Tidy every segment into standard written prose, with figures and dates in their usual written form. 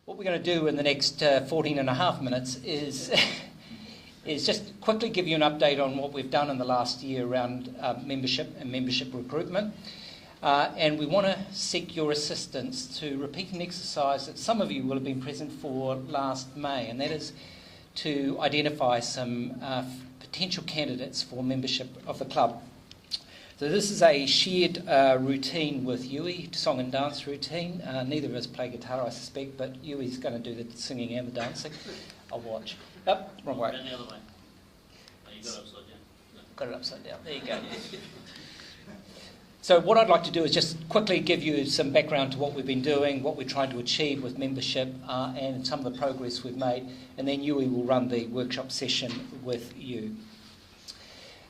What we're going to do in the next 14 and a half minutes is just quickly give you an update on what we've done in the last year around membership and membership recruitment. And we want to seek your assistance to repeat an exercise that some of you will have been present for last May, and that is to identify some potential candidates for membership of the club. So this is a shared routine with Yui, song and dance routine. Neither of us play guitar, I suspect, but Yui's going to do the singing and the dancing. I'll watch. Oh, wrong way. Turn the other way. Oh, you got it upside down. No. Got it upside down. There you go. So what I'd like to do is just quickly give you some background to what we've been doing, what we're trying to achieve with membership, and some of the progress we've made, and then Yui will run the workshop session with you.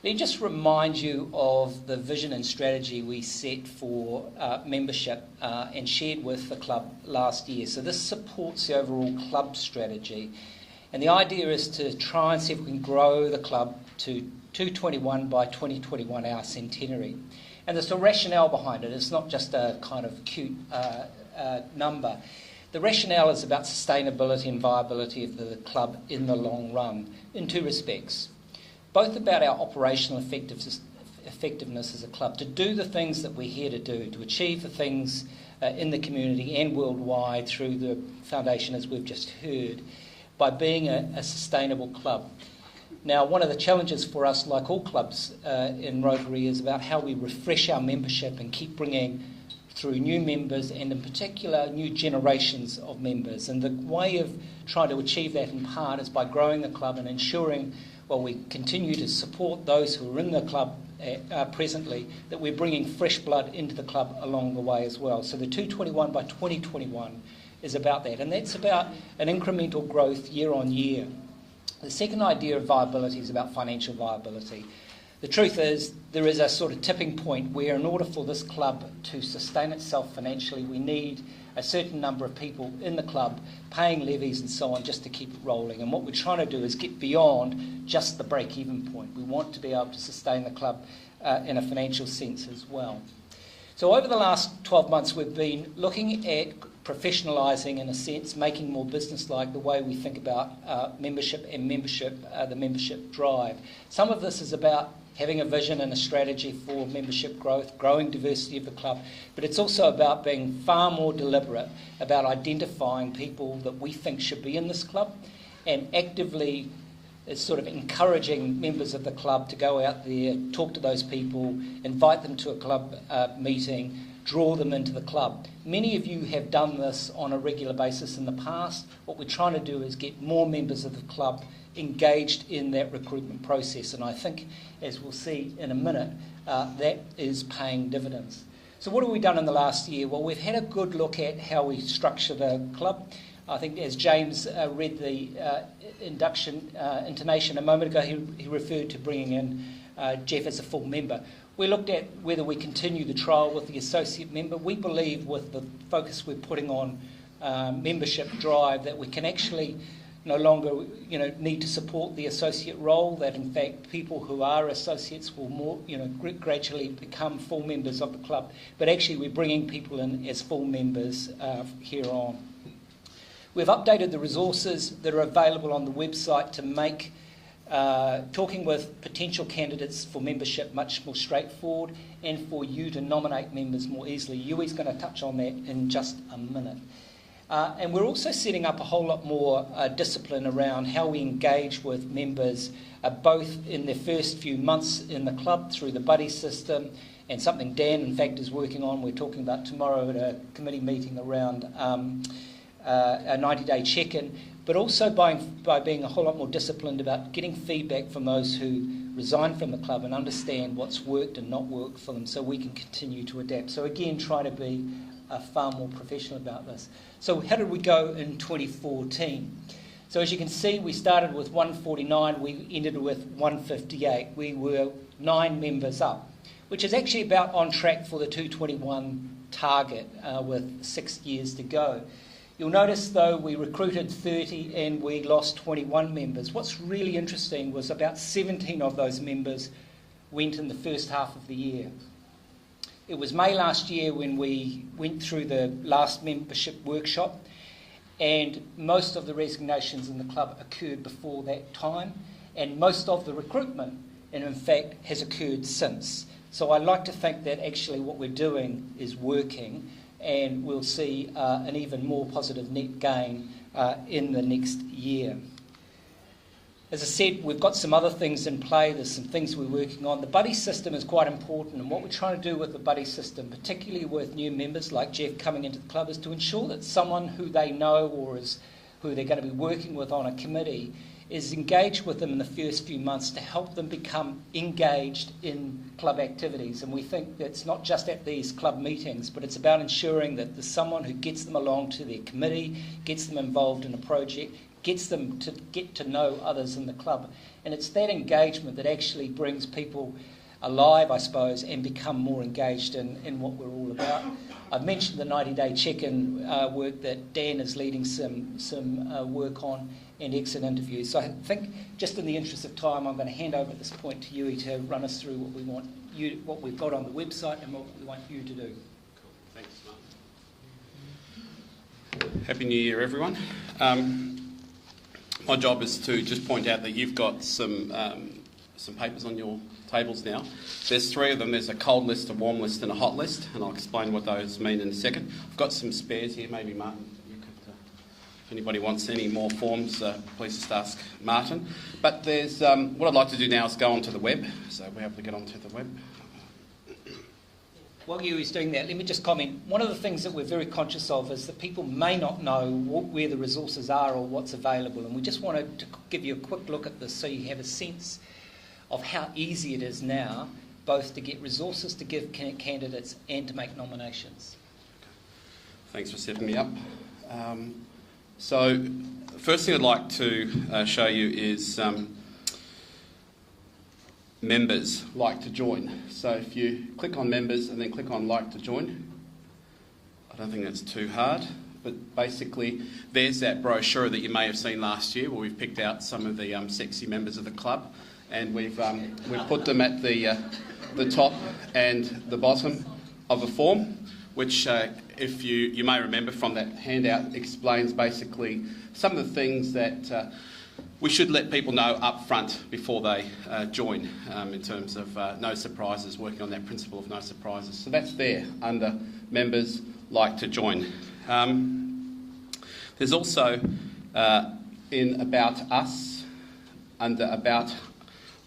Let me just remind you of the vision and strategy we set for membership and shared with the club last year. So this supports the overall club strategy. And the idea is to try and see if we can grow the club to 221 by 2021, our centenary. And there's a rationale behind it. It's not just a kind of cute number. The rationale is about sustainability and viability of the club in the long run, in two respects. Both about our operational effectiveness as a club, to do the things that we're here to do, to achieve the things in the community and worldwide through the foundation, as we've just heard, by being a sustainable club. Now, one of the challenges for us, like all clubs in Rotary, is about how we refresh our membership and keep bringing through new members, and in particular new generations of members. And the way of trying to achieve that in part is by growing the club and ensuring, well, we continue to support those who are in the club presently, that we're bringing fresh blood into the club along the way as well. So the 221 by 2021 is about that, and that's about an incremental growth year on year. The second idea of viability is about financial viability. The truth is, there is a sort of tipping point where in order for this club to sustain itself financially, we need a certain number of people in the club paying levies and so on just to keep it rolling. And what we're trying to do is get beyond just the break-even point. We want to be able to sustain the club in a financial sense as well. So over the last 12 months, we've been looking at professionalising, in a sense, making more business-like the way we think about membership and the membership drive. Some of this is about having a vision and a strategy for membership growth, growing diversity of the club, but it's also about being far more deliberate about identifying people that we think should be in this club and actively sort of encouraging members of the club to go out there, talk to those people, invite them to a club meeting, draw them into the club. Many of you have done this on a regular basis in the past. What we're trying to do is get more members of the club engaged in that recruitment process, and I think, as we'll see in a minute, that is paying dividends. So what have we done in the last year? Well, we've had a good look at how we structure the club. I think as James read the intonation a moment ago, he referred to bringing in Jeff as a full member. We looked at whether we continue the trial with the associate member. We believe with the focus we're putting on membership drive that we can actually no longer need to support the associate role, that in fact people who are associates will more gradually become full members of the club, but actually we're bringing people in as full members here on. We've updated the resources that are available on the website to make talking with potential candidates for membership much more straightforward, and for you to nominate members more easily. Yui's going to touch on that in just a minute. And we're also setting up a whole lot more discipline around how we engage with members, both in their first few months in the club through the buddy system, and something Dan, in fact, is working on. We're talking about tomorrow at a committee meeting around a 90-day check-in, but also by being a whole lot more disciplined about getting feedback from those who resign from the club and understand what's worked and not worked for them, so we can continue to adapt. So again, try to be far more professional about this. So how did we go in 2014? So as you can see, we started with 149, we ended with 158. We were 9 members up, which is actually about on track for the 221 target with 6 years to go. You'll notice, though, we recruited 30 and we lost 21 members. What's really interesting was about 17 of those members went in the first half of the year. It was May last year when we went through the last membership workshop, and most of the resignations in the club occurred before that time, and most of the recruitment, and in fact, has occurred since. So I like to think that actually what we're doing is working, and we'll see an even more positive net gain in the next year. As I said, we've got some other things in play. There's some things we're working on. The buddy system is quite important, and what we're trying to do with the buddy system, particularly with new members like Jeff coming into the club, is to ensure that someone who they know or who they're going to be working with on a committee is engaged with them in the first few months to help them become engaged in club activities. And we think that's not just at these club meetings, but it's about ensuring that there's someone who gets them along to their committee, gets them involved in a project, gets them to get to know others in the club. And it's that engagement that actually brings people alive, I suppose, and become more engaged in what we're all about. I've mentioned the 90-day check-in work that Dan is leading some work on, and exit interviews. So I think, just in the interest of time, I'm going to hand over at this point to Yui to run us through what we've got on the website and what we want you to do. Cool. Thanks, Mark. Happy New Year, everyone. My job is to just point out that you've got some papers on your tables now. There's 3 of them. There's a cold list, a warm list and a hot list, and I'll explain what those mean in a second. I've got some spares here. Maybe Martin, you could, if anybody wants any more forms, please just ask Martin. But there's what I'd like to do now is go onto the web, so we're able to get onto the web. While Yui's doing that, let me just comment. One of the things that we're very conscious of is that people may not know where the resources are or what's available, and we just wanted to give you a quick look at this so you have a sense of how easy it is now, both to get resources to give candidates and to make nominations. Thanks for setting me up. So the first thing I'd like to show you is members like to join. So if you click on members and then click on like to join, I don't think that's too hard, but basically there's that brochure that you may have seen last year where we've picked out some of the sexy members of the club, and we've put them at the top and the bottom of a form, which if you may remember from that handout, explains basically some of the things that we should let people know up front before they join, in terms of no surprises, working on that principle of no surprises. So that's there under members like to join. There's also in About Us, under About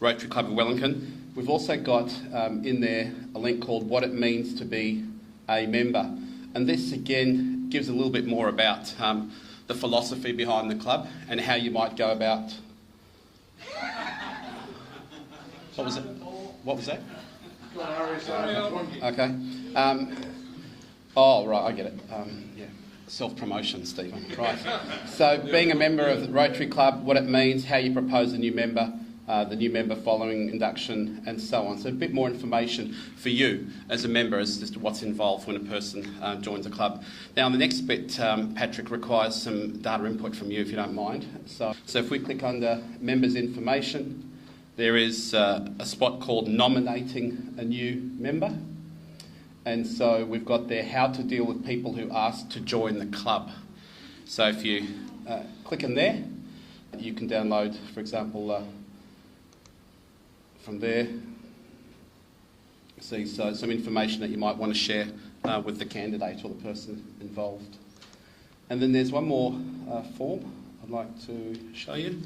Rotary Club of Wellington, we've also got in there a link called What It Means to Be a Member. And this again gives a little bit more about the philosophy behind the club and how you might go about... What was it? What was that? Okay. Oh, right, I get it. Yeah. Self-promotion, Stephen. Right. So being a member of the Rotary Club, what it means, how you propose a new member, the new member following induction, and so on. So a bit more information for you as a member as to what's involved when a person joins a club. Now, the next bit, Patrick, requires some data input from you, if you don't mind. So if we click under Members Information, there is a spot called Nominating a New Member. And so we've got there how to deal with people who ask to join the club. So if you click in there, you can download, for example, from there, see some information that you might want to share with the candidate or the person involved. And then there's one more form I'd like to show you.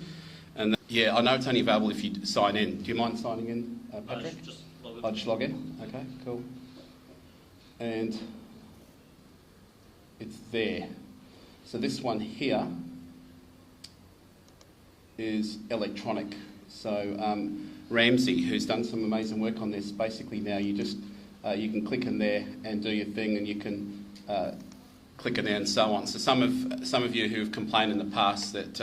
And yeah, I know it's only available if you sign in. Do you mind signing in, Patrick? I'll just log in. Okay, cool. And it's there. So this one here is electronic. So Ramsey, who's done some amazing work on this, basically now you just you can click in there and do your thing, and you can click in there and so on. So some of you who've complained in the past that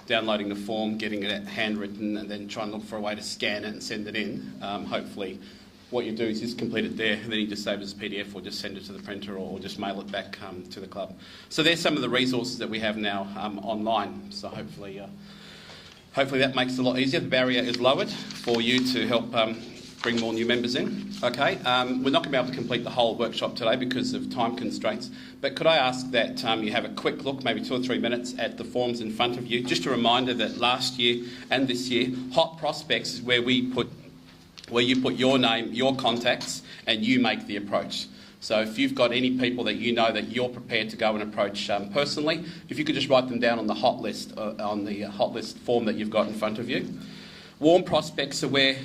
downloading the form, getting it handwritten, and then try and look for a way to scan it and send it in, hopefully what you do is just complete it there, and then you just save it as a PDF or just send it to the printer or just mail it back to the club. So there's some of the resources that we have now online. So hopefully that makes it a lot easier. The barrier is lowered for you to help bring more new members in. Okay, we're not going to be able to complete the whole workshop today because of time constraints, but could I ask that you have a quick look, maybe 2 or 3 minutes, at the forms in front of you. Just a reminder that last year and this year, Hot Prospects is where you put your name, your contacts, and you make the approach. So if you've got any people that you know that you're prepared to go and approach personally, if you could just write them down on the hot list form that you've got in front of you. Warm prospects are where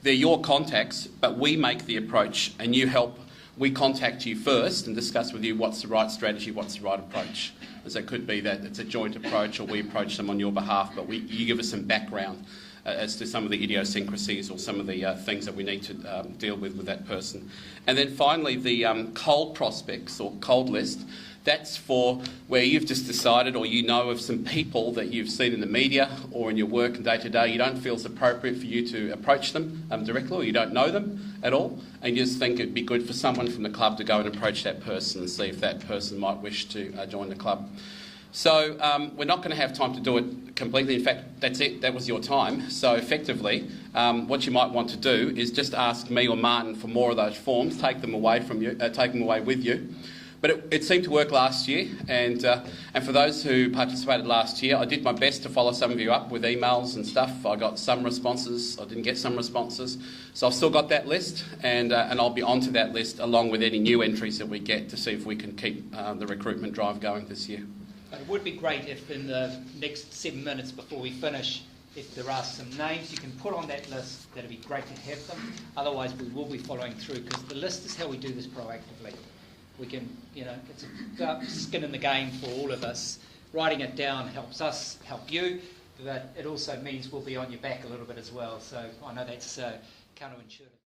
they're your contacts, but we make the approach and you help. We contact you first and discuss with you what's the right strategy, what's the right approach. As it could be that it's a joint approach or we approach them on your behalf, but you give us some background as to some of the idiosyncrasies or some of the things that we need to deal with that person. And then finally, the cold prospects or cold list, that's for where you've just decided or you know of some people that you've seen in the media or in your work and day-to-day, you don't feel it's appropriate for you to approach them directly, or you don't know them at all, and you just think it'd be good for someone from the club to go and approach that person and see if that person might wish to join the club. So we're not going to have time to do it completely. In fact, that's it. That was your time. So effectively, what you might want to do is just ask me or Martin for more of those forms. Take them away from you. Take them away with you. But it seemed to work last year, and for those who participated last year, I did my best to follow some of you up with emails and stuff. I got some responses. I didn't get some responses. So I've still got that list, and I'll be onto that list along with any new entries that we get to see if we can keep the recruitment drive going this year. But it would be great if in the next 7 minutes before we finish, if there are some names you can put on that list, that'd be great to have them. Otherwise, we will be following through, because the list is how we do this proactively. We can, it's about skin in the game for all of us. Writing it down helps us, help you, but it also means we'll be on your back a little bit as well. So I know that's counterintuitive.